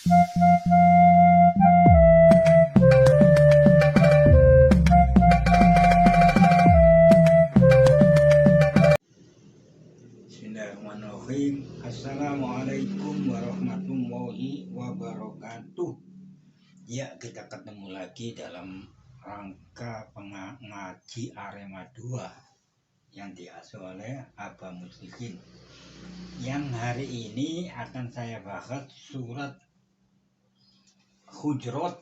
Bismillahirrahmanirrahim. Assalamualaikum warahmatullahi wabarakatuh. Ya, kita ketemu lagi dalam rangka pengaji Arema 2 yang diasuh oleh Abah Muslimin. Yang hari ini akan saya bahas surat Hujurat,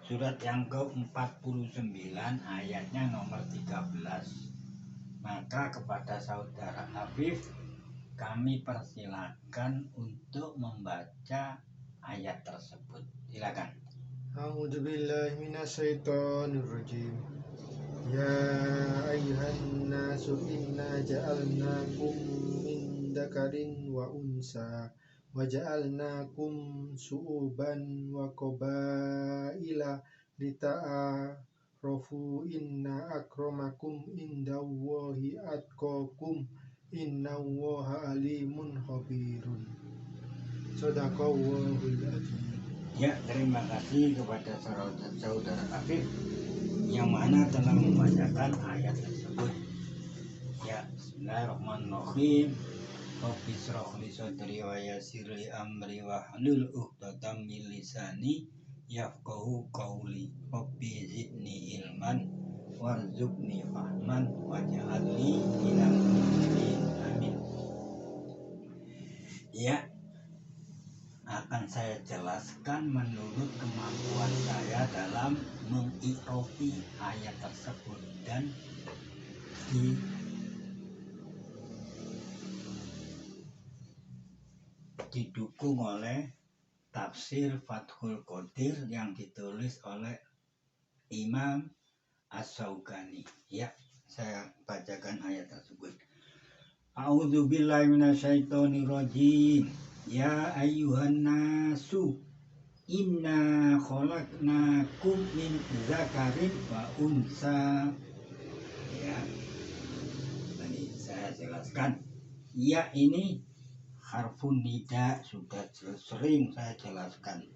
surat yang ke-49, ayatnya nomor 13. Maka kepada saudara Afif kami persilakan untuk membaca ayat tersebut. Silakan. A'udzubillahi minasyaitonirrajim. Ya ayyuhan nasu inna ja'alnakum min dzakarin wa unsa wa ja'alnakum syu'uban wa qabaila lita'arafu inna akramakum indallahi atqakum innallaha alimun khabirun. Shadaqallahul adzim. Ya, terima kasih kepada saudara Afif yang mana telah membacakan ayat tersebut. Ya, bismillahirrahmanirrahim. Rabbi shrah li sadri wa yassir li amri wahlul 'uqdatam min lisani yafqahu qawli. Rabbi zidni ilman warzuqni fahman waj'alni minal muslimin. Amin. Ya, akan saya jelaskan menurut kemampuan saya dalam mengirofi ayat tersebut dan didukung oleh tafsir Fathul Qadir yang ditulis oleh Imam As-Syaukani. Ya, saya bacakan ayat tersebut. A'udzubillahi minasyaitonirrajim. Ya ayyuhan nasu inna khalaqnakum min zakarin wa unsa. Ya, ini saya jelaskan. Ya, ini harfun nida sudah sering saya jelaskan.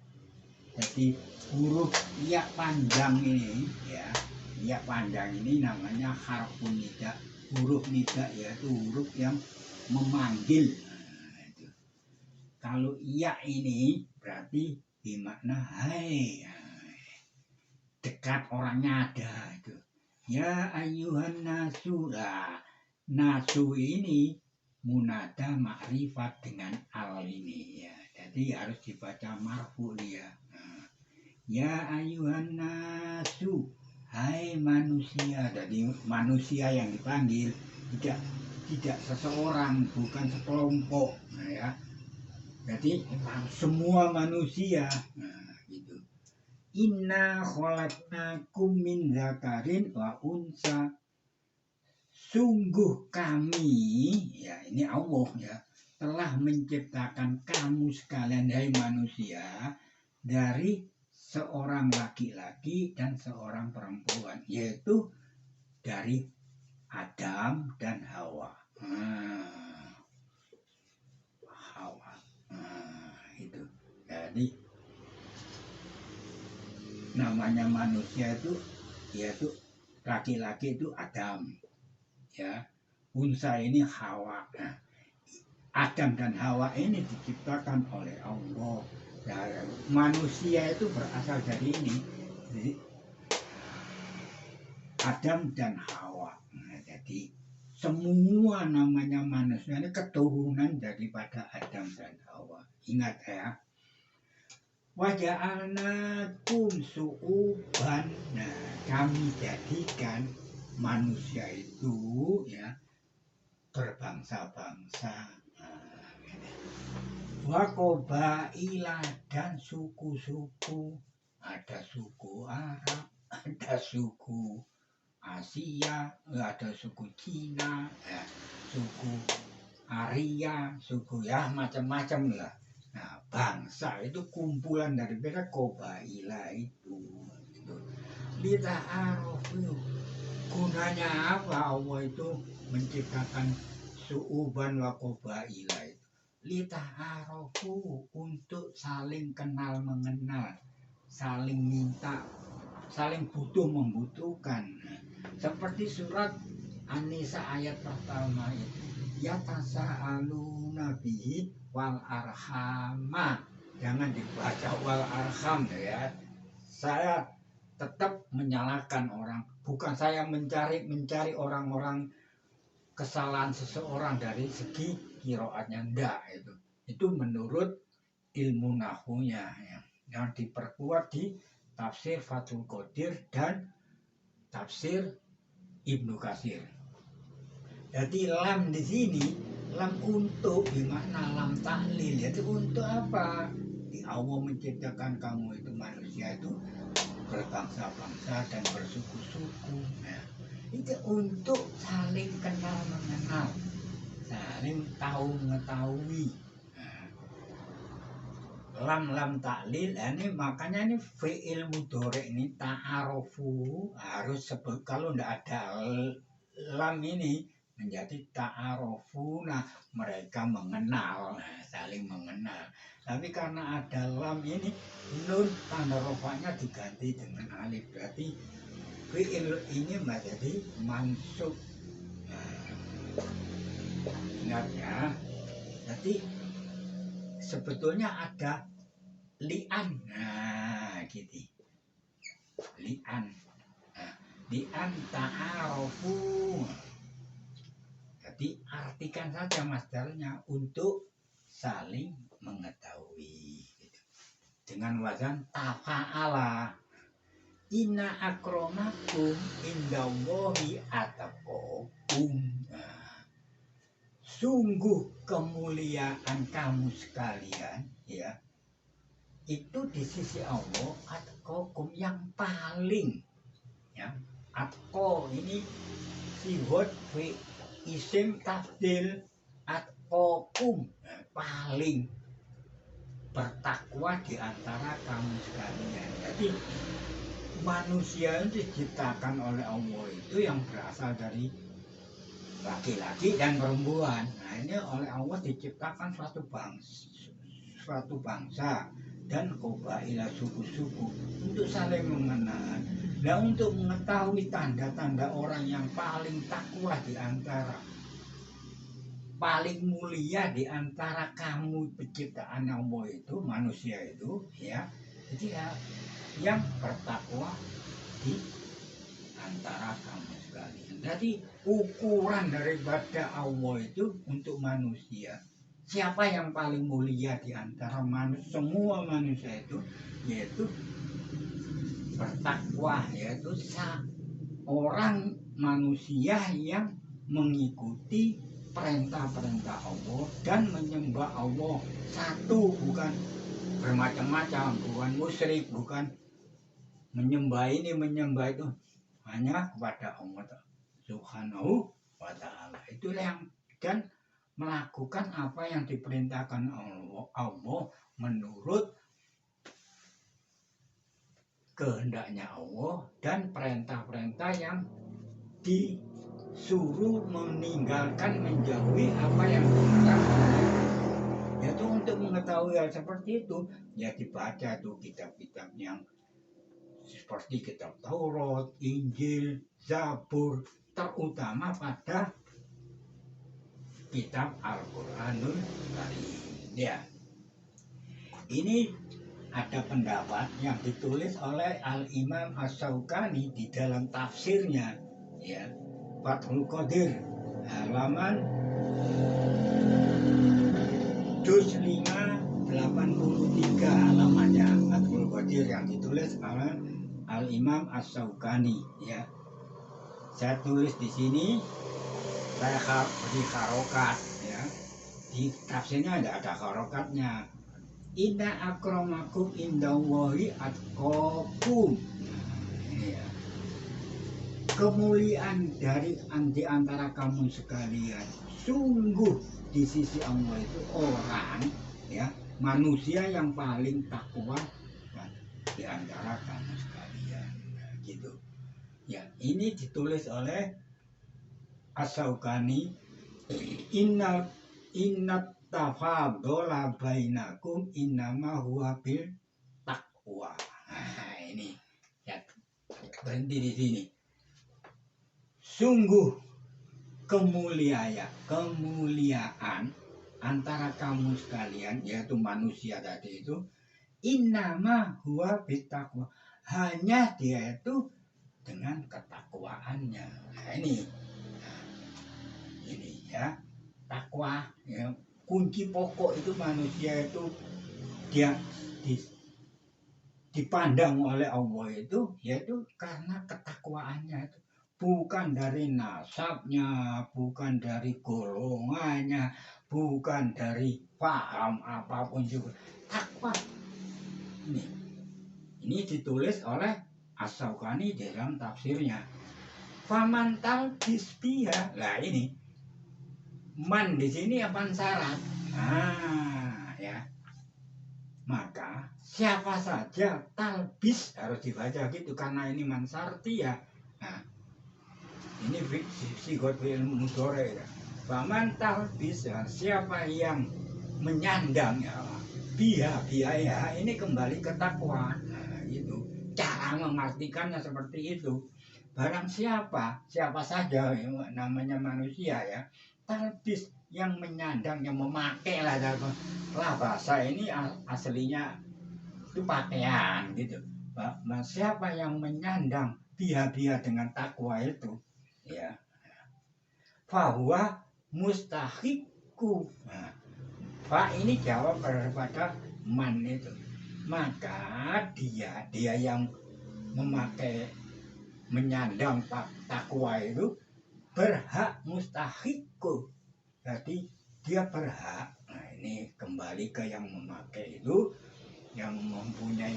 Jadi huruf ya panjang ini, ya, ya panjang ini namanya harfun nida. Huruf nida yaitu huruf yang memanggil. Kalau ya ini berarti bermakna hai, dekat, orangnya ada itu. Ya ayyuhan nasu. Nah, nasu ini munada ma'rifat dengan al ini ya. Jadi harus dibaca marfu dia. Ya ayyuhan nasu, hai manusia. Jadi manusia yang dipanggil tidak seseorang, bukan sekelompok, ya. Jadi semua manusia. Nah, gitu. Inna khalaqnakum min dzakarin wa unsa. Sungguh kami, ya ini Allah ya, telah menciptakan kamu sekalian hai manusia dari seorang laki-laki dan seorang perempuan, yaitu dari Adam dan Hawa. Itu. Jadi namanya manusia itu yaitu laki-laki itu Adam, ya. Unsa ini Hawa. Nah, Adam dan Hawa ini diciptakan oleh Allah. Ya, manusia itu berasal dari ini, jadi Adam dan Hawa. Nah, jadi semua namanya manusia ini keturunan daripada Adam dan Hawa. Ingat ya. Waja'alnakum syu'uban. Nah, kami jadikan manusia itu ya berbangsa-bangsa. Wa qabaila dan suku-suku. Ada suku Arab, ada suku Asia, ada suku Cina, ya, suku Arya, suku ya macam-macam lah. Nah, bangsa itu kumpulan daripada qabaila itu. Lita'arofu. Gunanya apa Allah itu menciptakan su'uban wa qabaila itu? Lita'arofu, untuk saling kenal mengenal, saling minta, saling butuh membutuhkan. Seperti surat An-Nisa ayat pertama itu, ya tasa'aluna bihi wal arhama. Jangan dibaca wal arham ya. Saya tetap menyalahkan orang, bukan saya mencari orang-orang kesalahan seseorang dari segi kiroatnya, enggak. Itu menurut ilmu nahunya ya, yang diperkuat di tafsir Fathul Qadir dan tafsir Ibnu Katsir. Jadi lam di sini, lam untuk gimana, lam taklil, yaitu untuk apa? Di Allah menciptakan kamu itu manusia itu berbangsa-bangsa dan bersuku-suku. Nah, itu untuk saling kenal mengenal, saling tahu mengetahui. Lam taklil ini makanya ini fi'il mudhari ini ta'arufu harus sebut, kalau tidak ada lam ini menjadi ta'arufu, nah mereka mengenal, saling mengenal. Tapi karena ada lam ini, nun tanda rofanya diganti dengan alif, berarti fi'il ini menjadi mansub. Ingat ya, jadi sebetulnya ada li'an, nah gitu, li'an, li'an ta'arufu. Jadi artikan saja masdarnya untuk saling mengetahui gitu. Dengan wazan tafa'ala, inna akromakum indallahi ataqakum. Sungguh kemuliaan kamu sekalian ya, itu di sisi Allah atqakum, yang paling ya. Atqa ini sifat fi isim tafdil, atqakum paling bertakwa di antara kamu sekalian. Jadi manusia itu diciptakan oleh Allah itu yang berasal dari laki-laki dan perempuan. Nah ini oleh Allah diciptakan suatu bangsa dan qabaila, suku-suku, untuk saling mengenal. Nah untuk mengetahui tanda-tanda orang yang paling takwa di antara, paling mulia di antara kamu penciptaan Allah itu, manusia itu ya, jadi ya, yang bertakwa di antara kamu sekalian. Jadi ukuran daripada Allah itu untuk manusia, siapa yang paling mulia di antara semua manusia itu, yaitu bertakwa, yaitu orang manusia yang mengikuti perintah-perintah Allah dan menyembah Allah satu, bukan bermacam-macam, bukan musyrik, bukan menyembah ini menyembah itu, hanya kepada Allah Subhanahu wa ta'ala. Itulah yang, dan melakukan apa yang diperintahkan Allah menurut kehendaknya Allah, dan perintah-perintah yang disuruh meninggalkan, menjauhi apa yang dilarang. Yaitu untuk mengetahui hal seperti itu ya dibaca tuh kitab-kitab yang seperti kitab Taurat, Injil, Zabur, terutama pada kitab Al-Quranul Karim ya. Ini ada pendapat yang ditulis oleh Al-Imam As-Syaukani di dalam tafsirnya ya, Fathul Qadir, halaman juz 583 halamannya, Fathul Qadir yang ditulis oleh Al-Imam As-Syaukani ya. Saya tulis di sini, saya beri harokat ya. Di tafsirnya tidak ada harokatnya. Inna akramakum indallahi atqakum. Ya. Kemuliaan dari antara kamu sekalian, sungguh di sisi Allah itu orang ya, manusia yang paling takwa di antara kamu sekalian. Nah, gitu. Ya, ini ditulis oleh As-Syaukani. Innat tafadhala bainakum innama huwa bil taqwa. Nah, ini ya, berhenti di sini. Sungguh kemuliaan antara kamu sekalian, yaitu manusia tadi itu, innama huwa bittaqwa, hanya dia itu dengan ketakwaannya. Nah, ini ya, takwa ya, kunci pokok itu manusia itu dia dipandang oleh Allah itu yaitu karena ketakwaannya itu, bukan dari nasabnya, bukan dari golongannya, bukan dari paham apapun juga. Takwa ini ditulis oleh As-Syaukani dalam tafsirnya. Faman talbis biha. Lah ini man di sini apa syarat? Nah, ya. Maka siapa saja talbis harus dibaca gitu karena ini man syarti ya. Nah, ini sigot fi'il mudhari ya. Faman talbis, ya, siapa yang menyandang ya. Biha ya, ini kembali ke takwa. Nah, itu cara mengartikannya seperti itu. Barang siapa saja ya, namanya manusia ya, talbis yang menyandang, yang memakai lah bahasa ini aslinya itu pakaian gitu. Nah, siapa yang menyandang biha dengan takwa itu ya, fahuwa mustahiku. Nah, fa ini jawab daripada man itu, maka dia yang memakai menyandang takwa itu berhak mustahiku, jadi dia berhak. Nah, ini kembali ke yang memakai itu, yang mempunyai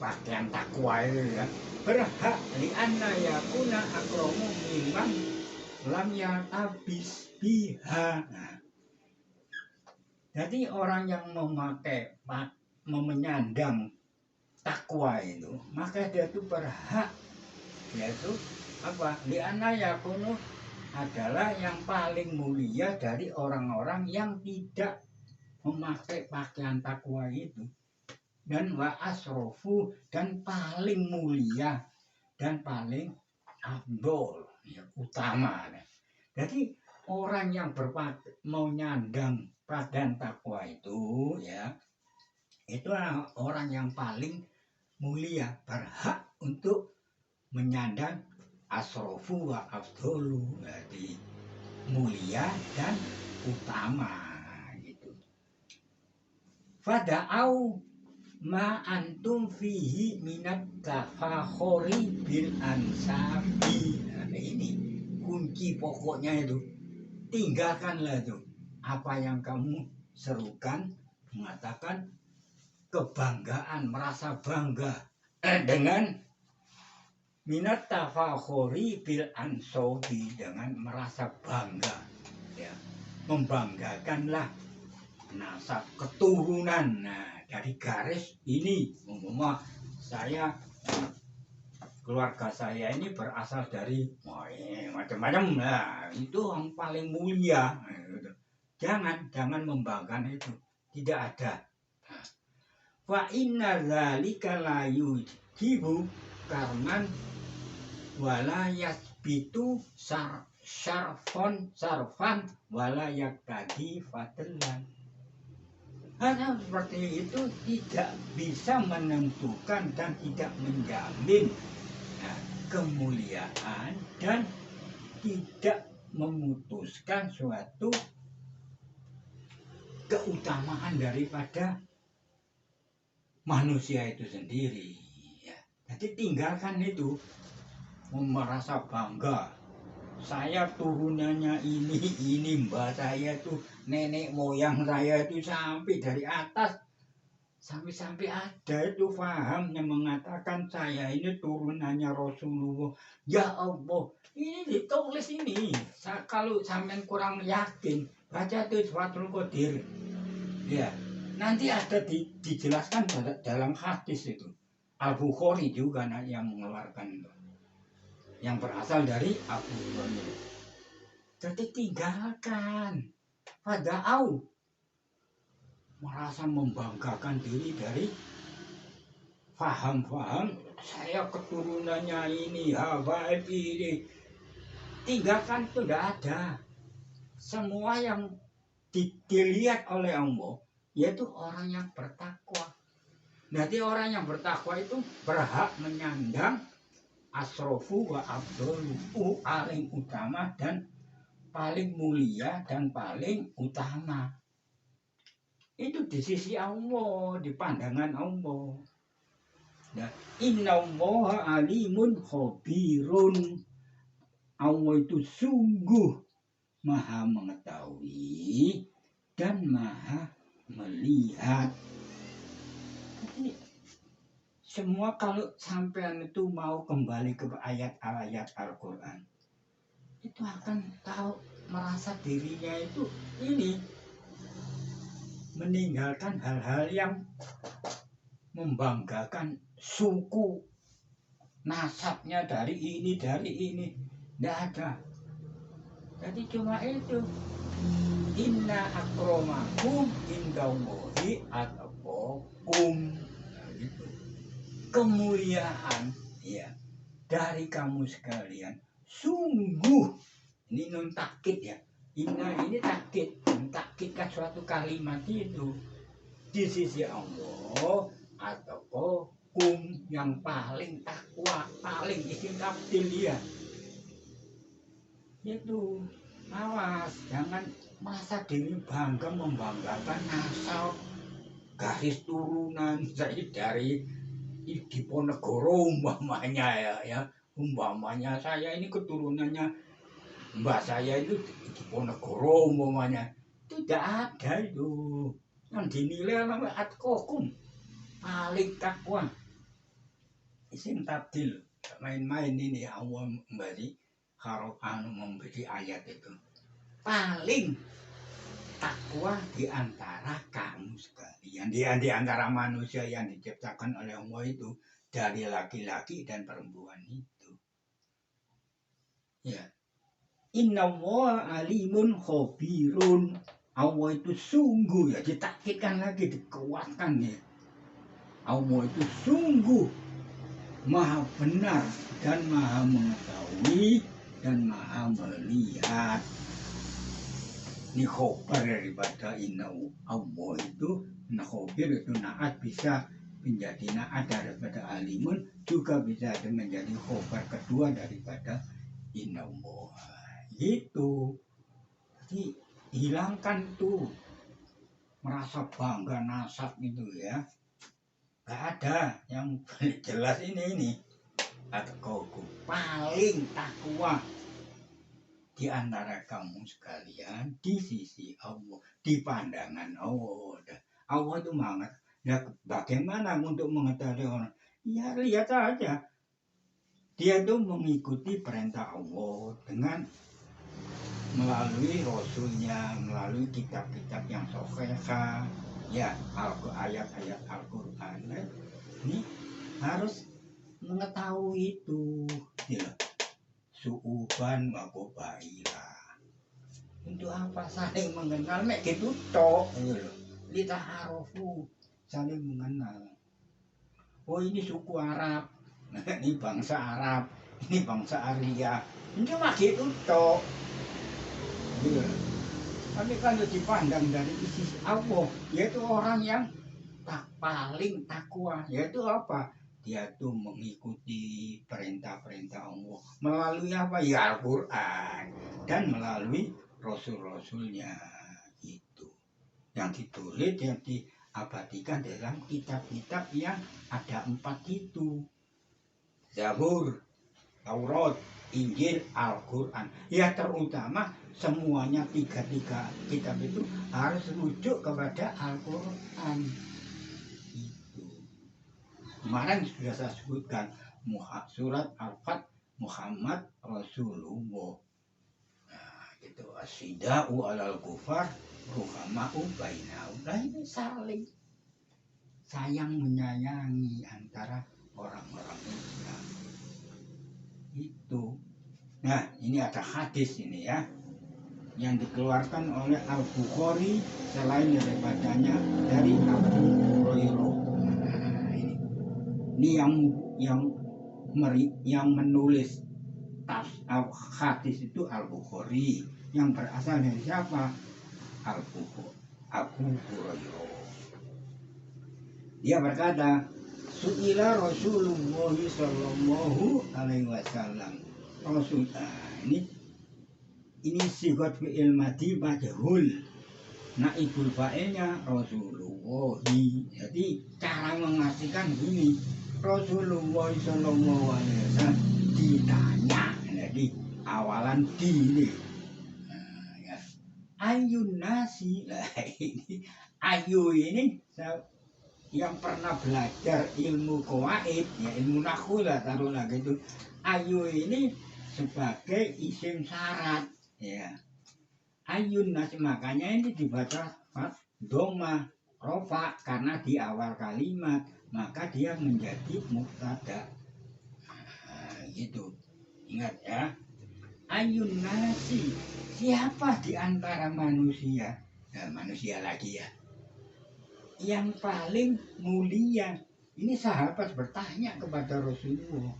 pakaian takwa itu ya, berhak li'anna yakuna akramu mimman lam yatabis biha. Nah, jadi orang yang memakai menyandang takwa itu, maka dia itu berhak, yaitu apa? Li'anna yakunu adalah yang paling mulia dari orang-orang yang tidak memakai pakaian takwa itu, dan wa asrofu, dan paling mulia dan paling afdol ya, utama. Jadi orang yang mau nyandang pakaian takwa itu ya, itu orang yang paling mulia, berhak untuk menyandang asrofu wa afdolu, jadi mulia dan utama gitu. Fada'au ma antum fihi minat tafakhuri bil ansabi. Nah, ini kunci pokoknya itu, tinggalkanlah itu apa yang kamu serukan, mengatakan kebanggaan, merasa bangga dengan minat tafakhuri bil ansabi, dengan merasa bangga ya, membanggakanlah nasab keturunan. Nah, dari garis ini umpama saya, keluarga saya ini berasal dari macam-macam, nah itu yang paling mulia. Jangan membanggakan itu, tidak ada. Fa inna dzalika la yujibu karman wala yasbitu sarfan wala yaktadi fadlan. Hal seperti itu tidak bisa menentukan dan tidak menjamin kemuliaan dan tidak memutuskan suatu keutamaan daripada manusia itu sendiri ya. Jadi tinggalkan itu merasa bangga, saya turunannya ini mbak saya tuh, nenek moyang saya itu sampai dari atas sampai ada itu paham yang mengatakan saya ini turunannya Rasulullah. Ya Allah, ini ditulis ini. Kalau sampean kurang yakin, baca tuh Fathul Qadir ya, nanti ada dijelaskan dalam hadis itu. Al-Bukhari juga yang mengeluarkan itu, yang berasal dari Abu Hurairah. Jadi tinggalkan. Fada'au, merasa membanggakan diri dari faham-faham saya keturunannya ini, habaib ini. Tinggalkan itu tidak ada. Semua yang dilihat oleh Allah yaitu orang yang bertakwa. Jadi orang yang bertakwa itu berhak menyandang asrofu wa abdulu, paling utama dan paling mulia dan paling utama. Itu di sisi Allah, di pandangan Allah. Nah, innallaha alimun khabirun. Allah itu sungguh maha mengetahui dan maha melihat. Jadi, semua kalau sampean itu mau kembali ke ayat-ayat Al-Quran, itu akan tahu, merasa dirinya itu ini meninggalkan hal-hal yang membanggakan suku nasabnya dari ini tidak ada. Jadi cuma itu, inna akromakum indallahi atqakum. Gitu. Kemuliaan ya dari kamu sekalian sungguh, ini nun takkid ya, inna ini takkid, takkidkan suatu kalimat itu di sisi Allah atau yang paling takwa, paling isim tabdil dia. Itu awas, jangan merasa diri bangga membanggakan nasab, garis turunan saya dari Diponegoro umpamanya ya, umpamanya saya ini keturunannya mbak saya itu Diponegoro umpamanya, itu tidak ada itu. Yang dinilai nama atqakum, paling takwa. Isim tabdil, main-main ini Allah memberi harokan, memberi ayat itu paling takwa di antara kamu sekalian, di antara manusia yang diciptakan oleh Allah itu, dari laki-laki dan perempuan itu. Ya. Innallaha alimun khabirun. Allah itu sungguh, ya ditakkidkan lagi, dikuatkan ya. Allah itu sungguh maha benar dan maha mengetahui dan maha melihat. Ini khobar daripada innahu. Allah itu, khobir itu naat bisa menjadi naat daripada alimun, juga bisa menjadi khobar kedua daripada innahu. Gitu. Jadi hilangkan tuh merasa bangga nasab itu ya. Gak ada, yang jelas ini atqakum, paling takwa di antara kamu sekalian di sisi Allah, di pandangan Allah. Allah itu banget. Ya bagaimana untuk mengetahui orang? Ya lihat aja, dia itu mengikuti perintah Allah dengan melalui Rasulnya, melalui kitab-kitab yang sahih, ya ayat-ayat Al-Quran. Ini harus mengetahui itu, ya. Suuban makobaila. Untuk apa saling mengenal? Mek gitu tok, lita'arofu, saling mengenal. Oh ini suku Arab, ini bangsa Arab, ini bangsa Arya. Ini cuma gitu tok. Ya. Tapi kalau dipandang dari sisi Allah, yaitu orang yang paling takwa, yaitu apa? Dia tuh mengikuti perintah-perintah Allah melalui apa? Ya Al-Quran dan melalui Rasul-Rasulnya itu, yang ditulis, yang diabadikan dalam kitab-kitab yang ada 4 itu: Zabur, Taurat, Injil, Al-Quran. Ya terutama semuanya 3 kitab itu harus rujuk kepada Al-Quran. Kemarin sudah saya sebutkan surat Al-Fat Muhammad Rasulullah. Nah, itu asyida'u alal kufar ruhama'u bainahum. Nah, ini saling sayang menyayangi antara orang-orang Islam. Itu. Nah, ini ada hadis ini ya. yang dikeluarkan oleh Al-Bukhari selain daripadanya dari Abu Hurairah. Nah, ini yang menulis hadis itu Al-Bukhari, yang berasal dari siapa? Abu Hurairah. Dia berkata, Su'ila Rasulullah sallallahu alaihi wasallam. Ini sigat fi'il madi majhul. Naibul fa'ilnya Rasulullah. Jadi cara mengartikan gini, Rasulullah sallallahu alaihi wasallam ditanya. Jadi awalan di ya. Ayun nasi. Ini ayu ini yang pernah belajar ilmu qawaid, ya ilmu nahwu lah taruhlah gitu. Ayu ini sebagai isim syarat, ya. Ayun nas, makanya ini dibaca doma rofa karena di awal kalimat, maka dia menjadi mubtada. Nah, gitu. Ingat ya. Ayun nasi, siapa di antara manusia? Nah, manusia lagi ya. Yang paling mulia. Ini sahabat bertanya kepada Rasulullah.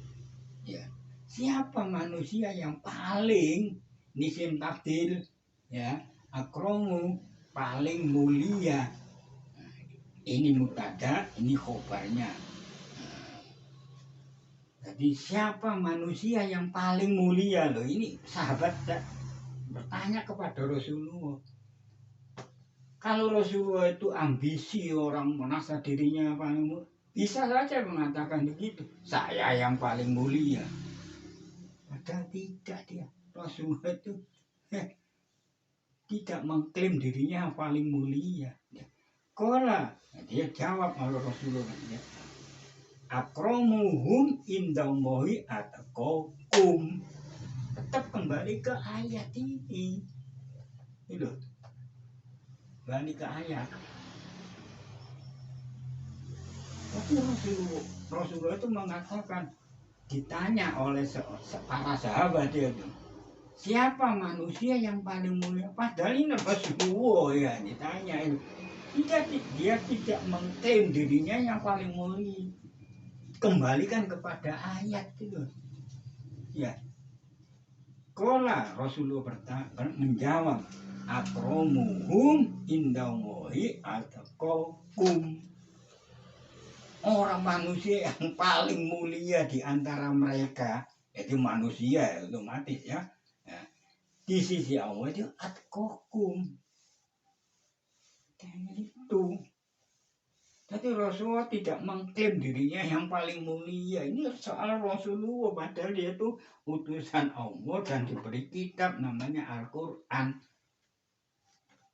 Ya. Siapa manusia yang paling nisim takdir, ya, akromu, paling mulia. Ini mubtada, ini khobarnya. Jadi siapa manusia yang paling mulia loh? Ini sahabat bertanya kepada Rasulullah. Kalau Rasulullah itu ambisi, orang merasa dirinya paling mulia, bisa saja mengatakan begitu. Saya yang paling mulia. Padahal tidak dia. Rasulullah itu tidak mengklaim dirinya paling mulia. Kola, dia jawab oleh Rasulullah. Ya. Akromuhum indallahi atqakum. Tetap kembali ke ayat ini. Itu. Kembali ke ayat. Tapi Rasulullah itu mengatakan, ditanya oleh para sahabat itu, siapa manusia yang paling mulia? Padahal ini Rasulullah ya ditanya itu. Dia tidak mengklaim dirinya yang paling mulia. Kembalikan kepada ayat itu. Ya. Kola Rasulullah menjawab, akromuhum indallahi atqakum. Orang manusia yang paling mulia di antara mereka, itu manusia otomatis ya. Ya. Di sisi Allah itu atqakum. Itu. Jadi Rasulullah tidak mengklaim dirinya yang paling mulia. Ini soal Rasulullah, padahal dia itu utusan Allah dan diberi kitab namanya Al-Quran.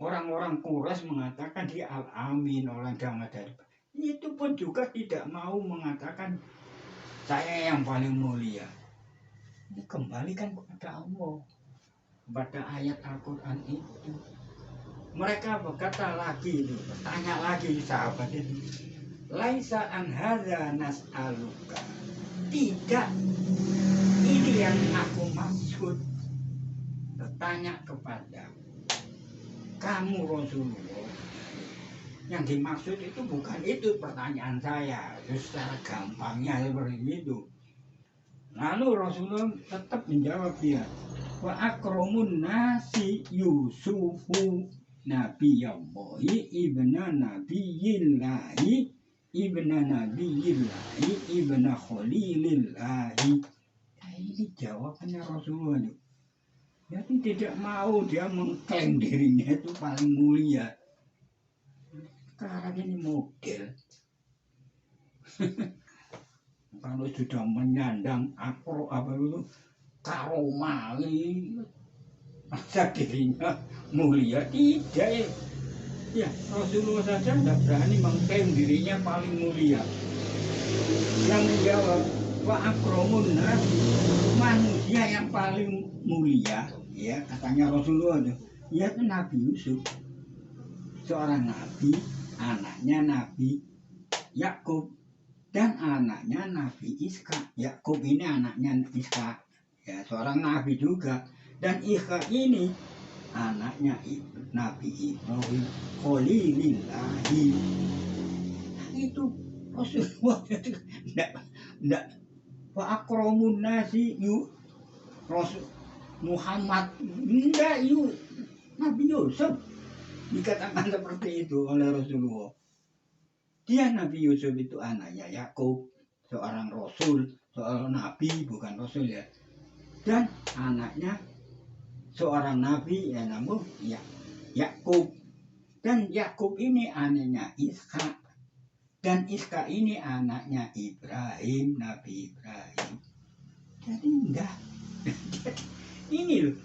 Orang-orang Quraisy mengatakan dia Al-Amin, orang agama dari. Itu pun juga tidak mau mengatakan saya yang paling mulia. Ini kembalikan kepada Allah, kepada ayat Al-Quran itu. Mereka berkata lagi itu, bertanya lagi sahabat itu, laisa an hadza nas'aluka. Tidak, ini yang aku maksud. Bertanya kepada kamu Rasulullah. Yang dimaksud itu bukan itu pertanyaan saya. Itu secara gampangnya seperti itu. Lalu Rasulullah tetap menjawab dia, wa akromun nasi Yusufu Nabiyallahi ibna Nabiyillahi ibna Nabiyillahi ibna Khalilillahi. Nah, ini jawabannya Rasulullah. Jadi tidak mau dia mengklaim dirinya itu paling mulia. Sekarang ini model. Kalau sudah menyandang apa itu karomah, masa dirinya mulia, tidak ya. Rasulullah saja tidak berani mengklaim dirinya paling mulia. Yang menjawab wa akromun nasi, manusia yang paling mulia, ya katanya Rasulullah itu, yaitu Nabi Yusuf, seorang nabi, anaknya Nabi Yakub dan anaknya Nabi Ishak. Yakub ini anaknya Ishak, ya seorang nabi juga. Dan Ishak ini anaknya Nabi Ibrahim Khalilillahi. Itu Rasulullah itu enggak wa akramun nasi yu Rasul Muhammad enggak Nabi Yusuf dikatakan seperti itu oleh Rasulullah. Dia Nabi Yusuf itu anaknya Yakub, seorang rasul, seorang nabi bukan rasul ya. Dan anaknya seorang nabi ya namun ya Yakub. Dan Yakub ini anaknya Ishak. Dan Ishak ini anaknya Ibrahim, Nabi Ibrahim. Jadi enggak. Ini loh.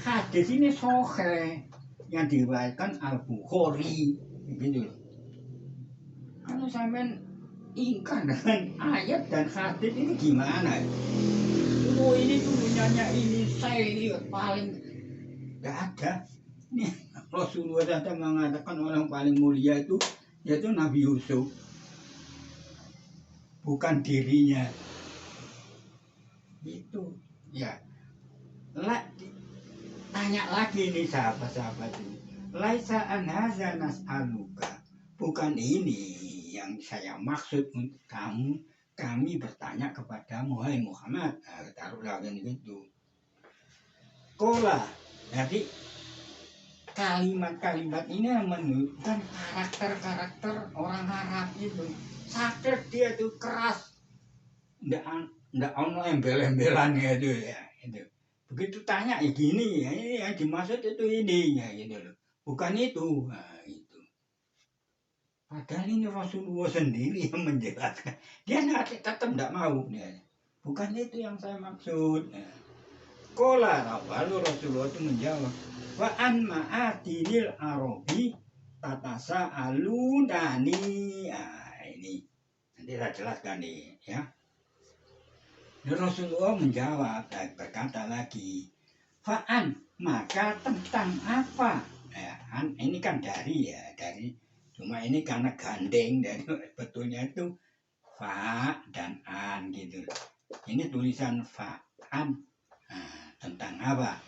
Hadis ini sahih yang diriwayatkan Al-Bukhari gitu loh. Kalau sampean ingkar dengan ayat dan hadis ini gimana? Oh ini turunannya ini saya paling enggak ada. Ini Rasulullah SAW mengatakan orang paling mulia itu yaitu Nabi Yusuf, bukan dirinya. Itu ya. Tanya lagi nih sahabat-sahabat ini. Laisa an hadza nas'aluka. Bukan ini yang saya maksud untuk kamu. Kami bertanya kepadamu, hai Muhammad. Nah, taruhlah kan gitu. Kola. Jadi kalimat-kalimat ini menunjukkan karakter-karakter orang Arab itu. Sakit dia tuh keras. Nggak ono embel-embelannya itu ya. Itu. Begitu tanya ya gini ya, ini yang dimaksud itu ini ya gitu loh. Bukan itu. Nah, itu. Padahal ini Rasulullah sendiri yang menjelaskan. Dia tetap tidak mau. Ya. Bukan itu yang saya maksud. Nah. Kola lalu Rasulullah itu menjawab, wa an ma'atinil arabi tatasa alunani. Nah, ini nanti saya jelaskan nih ya. Rasulullah menjawab dan berkata lagi, fa'an maka tentang apa? Ya, ini kan dari cuma ini karena gandeng dari betulnya itu fa dan an gitu. Ini tulisan fa'an. Nah, tentang apa?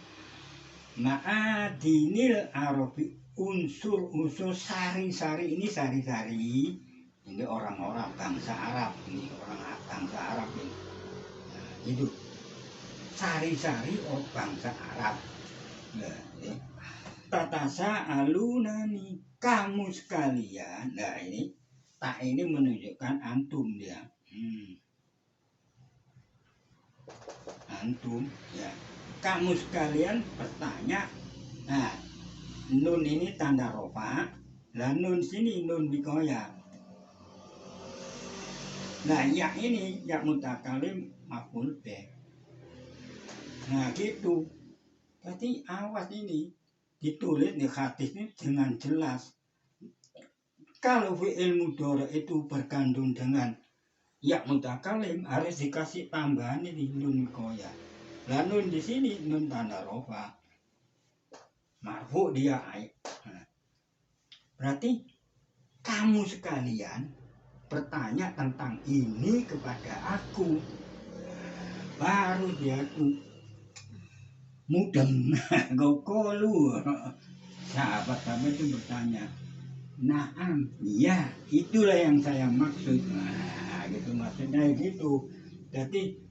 Ma'adinil arabi unsur-unsur sari-sari ini sari-sari ini orang-orang bangsa Arab ini orang bangsa Arab ini. Itu sari-sari bangsa Arab. Tatasa alunani kamu sekalian. Nah ini tak ini menunjukkan antum dia. Antum ya. Kamu sekalian bertanya. Nah nun ini tanda rofa. Lah nun sini nun bikoya. Nah ya ini ya mutakalim maf'ul bih. Nah gitu. Jadi awas ini ditulis di hadis ini dengan jelas. Kalau fi'il mudhari itu berkandung dengan ya mutakalim harus dikasih tambahan ini nun koya. Lah nun di sini nun tanda rofa. Marfu dia ayat. Nah, berarti kamu sekalian bertanya tentang ini kepada aku. Baru dia tuh mudeng gokolu sahabat-sahabat itu bertanya, naam, iya itulah yang saya maksud. Nah gitu maksudnya gitu. Jadi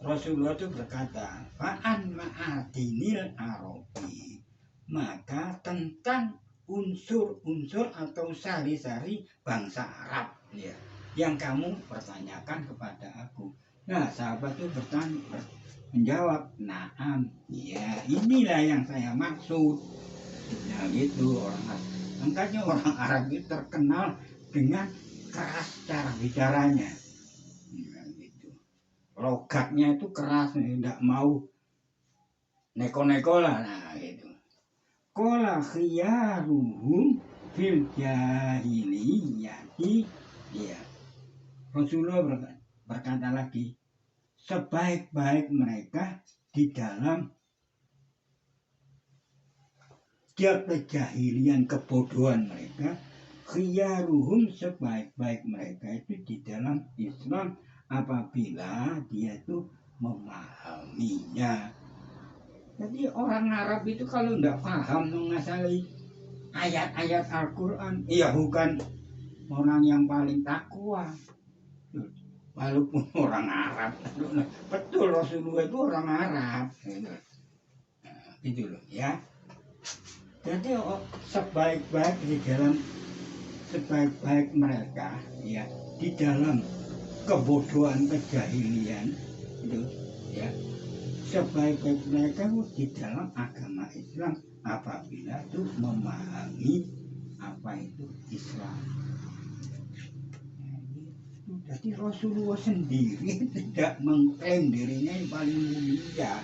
Rasulullah itu berkata, fa'an ma'adinil arabi, maka tentang unsur-unsur atau sari-sari bangsa Arab ya, yang kamu pertanyakan kepada aku. Nah sahabat itu menjawab, naam, ya inilah yang saya maksud. Nah gitu orang Arab. Makanya orang Arab itu terkenal dengan keras cara bicaranya. Nah, gitu. Logatnya itu keras, tidak mau neko-neko lah. Nah gitu. Qala khiyaruhum fil jahiliyati. Ya. Rasulullah berkata lagi, sebaik-baik mereka di dalam kejahilian kebodohan mereka, khiyaruhum sebaik-baik mereka itu di dalam Islam apabila dia itu memahaminya. Jadi orang Arab itu kalau tidak paham mengasali ayat-ayat Al-Quran, iya bukan orang yang paling takwa. Walaupun orang Arab, betul Rasulullah itu orang Arab, gitu loh ya. Jadi sebaik-baik di dalam sebaik-baik mereka, ya di dalam kebodohan kejahilian itu, ya sebaik-baik mereka di dalam agama Islam apabila itu memahami apa itu Islam. Jadi Rasulullah sendiri tidak mengklaim dirinya yang paling mulia.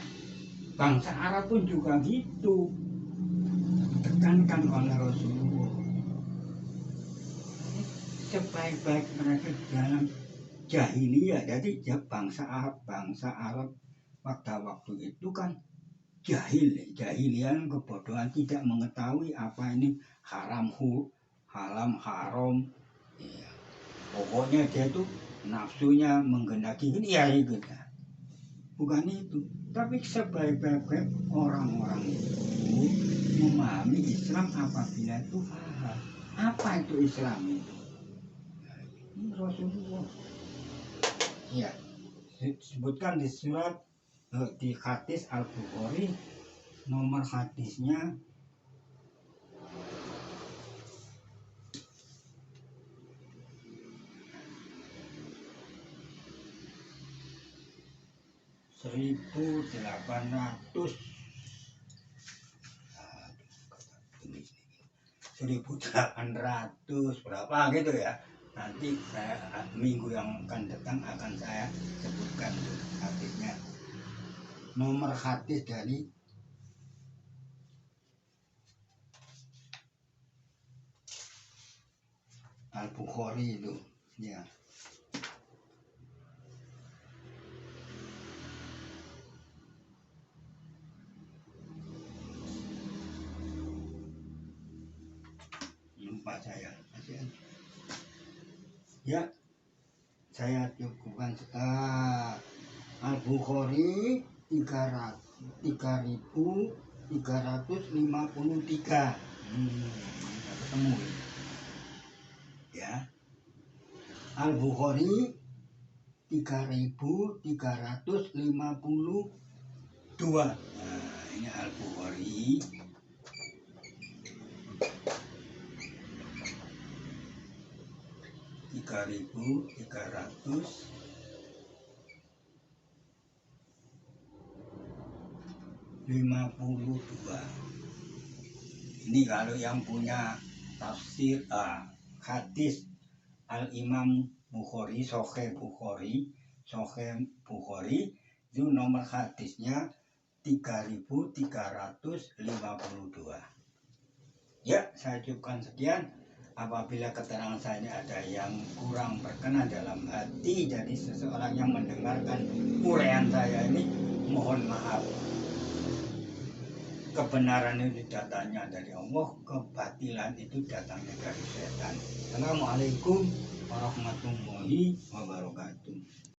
Bangsa Arab pun juga gitu, ditekankan oleh Rasulullah. Sebaik-baik mereka dalam jahiliyah. Jadi bangsa Arab waktu itu kan jahiliyah, kebodohan, tidak mengetahui apa ini haram haram. Ya. Pokoknya dia itu nafsunya menggendaki ini ya gitu. Bukan itu. Tapi sebaik-baik orang-orang itu memahami Islam apabila itu paham apa itu Islam itu. Ini Rasulullah. Ya, disebutkan di surat di hadis Al-Bukhari, nomor hadisnya 1800 berapa gitu ya. Nanti minggu yang akan datang akan saya sebutkan hadisnya. Nomor hadis dari Al-Bukhari itu ya. Lupa saya. Ya, saya cukupkan. Al-Bukhari 3353. Ketemu ya. Al-Bukhari 3352. Nah, ini Al-Bukhari. Ribu 352. Ini kalau yang punya tafsir hadis Al-Imam Bukhari, Sahih Bukhari itu nomor hadisnya 3352. Ya, saya cukupkan sekian. Apabila keterangan saya ini ada yang kurang berkenan dalam hati dari seseorang yang mendengarkan uraian saya ini, mohon maaf. Kebenaran itu datangnya dari Allah, kebatilan itu datangnya dari setan. Assalamualaikum warahmatullahi wabarakatuh.